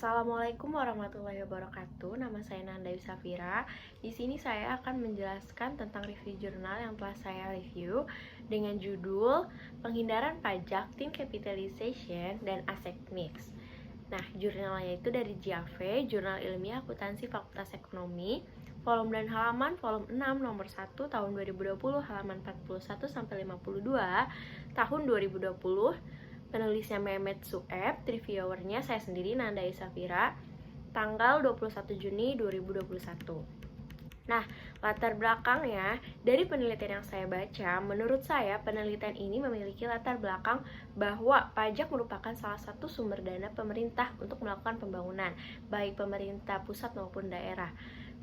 Assalamualaikum warahmatullahi wabarakatuh. Nama saya Nanda Yusafira. Di sini saya akan menjelaskan tentang review jurnal yang telah saya review dengan judul Penghindaran Pajak, Thin Capitalization, dan Asset Mix. Nah, jurnalnya itu dari JAV, Jurnal Ilmiah Akuntansi Fakultas Ekonomi, volume dan halaman volume 6 nomor 1 tahun 2020, halaman 41 sampai 52 tahun 2020. Penulisnya Mehmet Sueb, reviewernya saya sendiri Nanda Isafira, tanggal 21 Juni 2021. Nah, latar belakangnya dari penelitian yang saya baca, menurut saya penelitian ini memiliki latar belakang bahwa pajak merupakan salah satu sumber dana pemerintah untuk melakukan pembangunan, baik pemerintah pusat maupun daerah.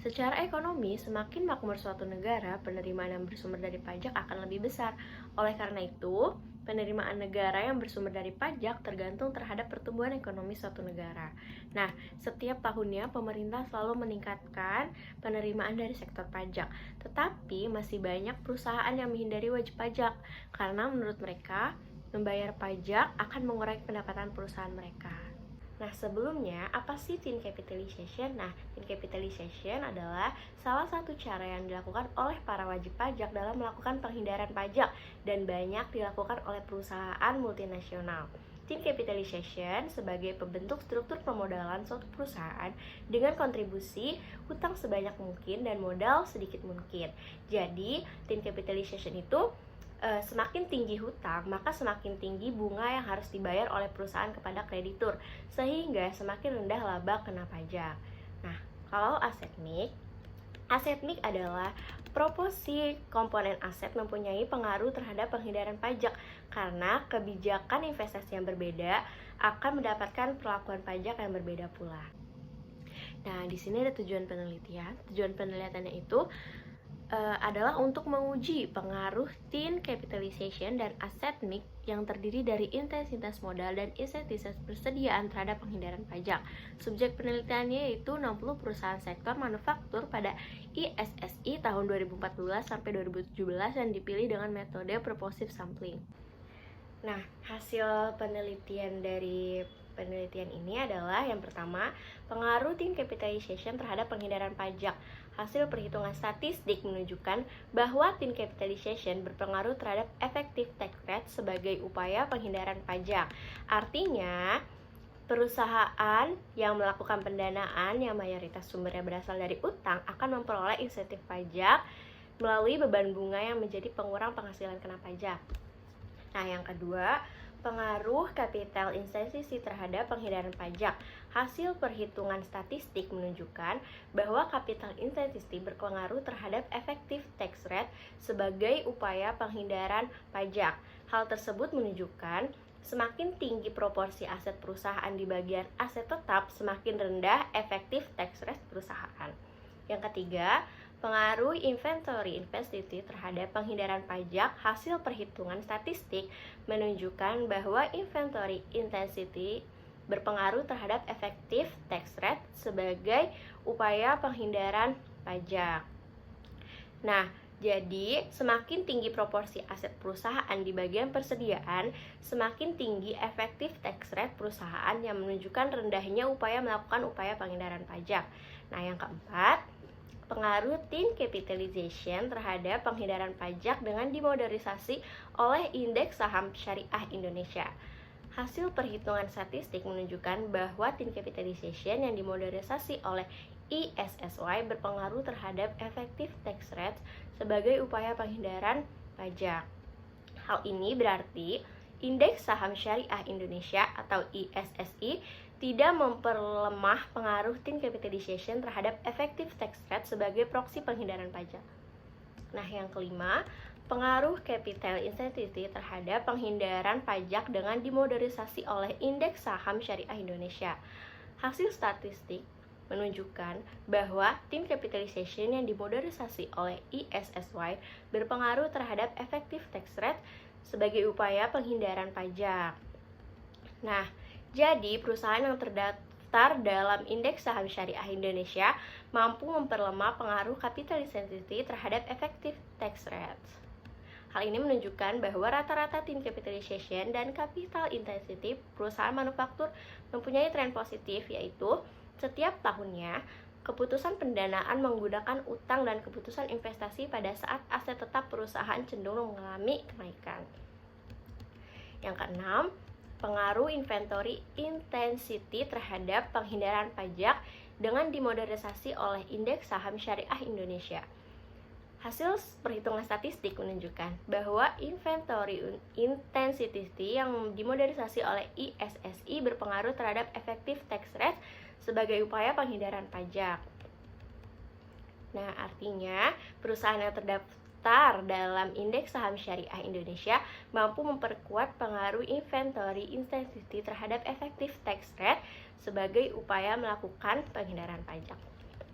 Secara ekonomi, semakin makmur suatu negara, penerimaan yang bersumber dari pajak akan lebih besar. Oleh karena itu, penerimaan negara yang bersumber dari pajak tergantung terhadap pertumbuhan ekonomi suatu negara. Nah, setiap tahunnya pemerintah selalu meningkatkan penerimaan dari sektor pajak. Tetapi masih banyak perusahaan yang menghindari wajib pajak karena menurut mereka membayar pajak akan mengurangi pendapatan perusahaan mereka. Nah, sebelumnya, apa sih thin capitalization? Nah, thin capitalization adalah salah satu cara yang dilakukan oleh para wajib pajak dalam melakukan penghindaran pajak dan banyak dilakukan oleh perusahaan multinasional. Thin capitalization sebagai pembentuk struktur pemodalan suatu perusahaan dengan kontribusi hutang sebanyak mungkin dan modal sedikit mungkin. Jadi, thin capitalization itu semakin tinggi hutang, maka semakin tinggi bunga yang harus dibayar oleh perusahaan kepada kreditur, sehingga semakin rendah laba kena pajak. Nah, kalau aset mix adalah proporsi komponen aset mempunyai pengaruh terhadap penghindaran pajak karena kebijakan investasi yang berbeda akan mendapatkan perlakuan pajak yang berbeda pula. Nah, di sini ada tujuan penelitian. Tujuan penelitiannya itu adalah untuk menguji pengaruh thin capitalization dan asset mix yang terdiri dari intensitas modal dan intensitas persediaan terhadap penghindaran pajak. Subjek penelitiannya yaitu 60 perusahaan sektor manufaktur pada ISSI tahun 2014 sampai 2017 yang dipilih dengan metode proportive sampling. Nah, hasil penelitian dari penelitian ini adalah yang pertama, pengaruh thin capitalization terhadap penghindaran pajak. Hasil perhitungan statistik menunjukkan bahwa thin capitalization berpengaruh terhadap effective tax rate sebagai upaya penghindaran pajak. Artinya, perusahaan yang melakukan pendanaan yang mayoritas sumbernya berasal dari utang akan memperoleh insentif pajak melalui beban bunga yang menjadi pengurang penghasilan kena pajak. Nah, yang kedua, pengaruh capital intensity terhadap penghindaran pajak. Hasil perhitungan statistik menunjukkan bahwa capital intensity berpengaruh terhadap effective tax rate sebagai upaya penghindaran pajak. Hal tersebut menunjukkan semakin tinggi proporsi aset perusahaan di bagian aset tetap, semakin rendah effective tax rate perusahaan. Yang ketiga, pengaruh inventory intensity terhadap penghindaran pajak. Hasil perhitungan statistik menunjukkan bahwa inventory intensity berpengaruh terhadap effective tax rate sebagai upaya penghindaran pajak. Nah, jadi semakin tinggi proporsi aset perusahaan di bagian persediaan, semakin tinggi effective tax rate perusahaan yang menunjukkan rendahnya upaya melakukan upaya penghindaran pajak. Nah, yang keempat, pengaruh thin capitalization terhadap penghindaran pajak dengan dimodernisasi oleh Indeks Saham Syariah Indonesia. Hasil perhitungan statistik menunjukkan bahwa thin capitalization yang dimodernisasi oleh ISSY berpengaruh terhadap effective tax rate sebagai upaya penghindaran pajak. Hal ini berarti Indeks Saham Syariah Indonesia atau ISSI tidak memperlemah pengaruh thin capitalization terhadap effective tax rate sebagai proksi penghindaran pajak. Nah, yang kelima, pengaruh capital intensity terhadap penghindaran pajak dengan dimodernisasi oleh Indeks Saham Syariah Indonesia. Hasil statistik menunjukkan bahwa thin capitalization yang dimodernisasi oleh ISSY berpengaruh terhadap effective tax rate sebagai upaya penghindaran pajak. Nah, jadi perusahaan yang terdaftar dalam Indeks Saham Syariah Indonesia mampu memperlemah pengaruh capital intensity terhadap effective tax rate. Hal ini menunjukkan bahwa rata-rata tin capitalization dan capital intensity perusahaan manufaktur mempunyai tren positif, yaitu setiap tahunnya keputusan pendanaan menggunakan utang dan keputusan investasi pada saat aset tetap perusahaan cenderung mengalami kenaikan. Yang keenam, pengaruh inventory intensity terhadap penghindaran pajak dengan dimodernisasi oleh Indeks Saham Syariah Indonesia. Hasil perhitungan statistik menunjukkan bahwa inventory intensity yang dimodernisasi oleh ISSI berpengaruh terhadap effective tax rate sebagai upaya penghindaran pajak. Nah, artinya perusahaan yang terdaftar dalam Indeks Saham Syariah Indonesia mampu memperkuat pengaruh inventory intensity terhadap effective tax rate sebagai upaya melakukan penghindaran pajak.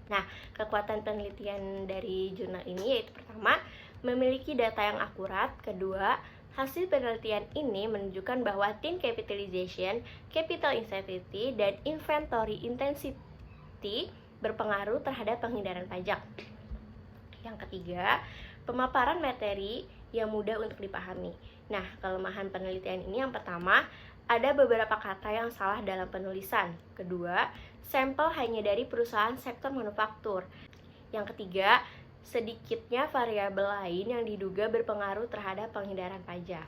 Nah, kekuatan penelitian dari jurnal ini yaitu pertama, memiliki data yang akurat. Kedua, hasil penelitian ini menunjukkan bahwa tin capitalization, capital intensity, dan inventory intensity berpengaruh terhadap penghindaran pajak. Yang ketiga, pemaparan materi yang mudah untuk dipahami. Nah, kelemahan penelitian ini yang pertama, ada beberapa kata yang salah dalam penulisan. Kedua, sampel hanya dari perusahaan sektor manufaktur. Yang ketiga, sedikitnya variabel lain yang diduga berpengaruh terhadap penghindaran pajak.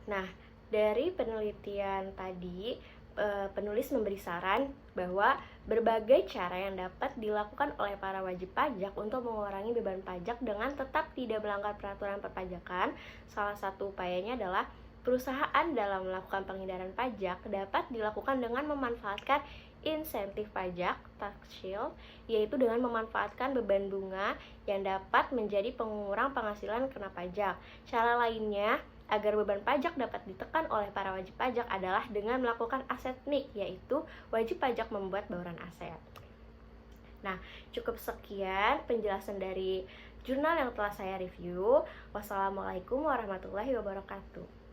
Nah, dari penelitian tadi, penulis memberi saran bahwa berbagai cara yang dapat dilakukan oleh para wajib pajak untuk mengurangi beban pajak dengan tetap tidak melanggar peraturan perpajakan. Salah satu upayanya adalah perusahaan dalam melakukan penghindaran pajak dapat dilakukan dengan memanfaatkan insentif pajak tax shield, yaitu dengan memanfaatkan beban bunga yang dapat menjadi pengurang penghasilan kena pajak. Cara lainnya agar beban pajak dapat ditekan oleh para wajib pajak adalah dengan melakukan aset mix, yaitu wajib pajak membuat bauran aset. Nah, cukup sekian penjelasan dari jurnal yang telah saya review. Wassalamualaikum warahmatullahi wabarakatuh.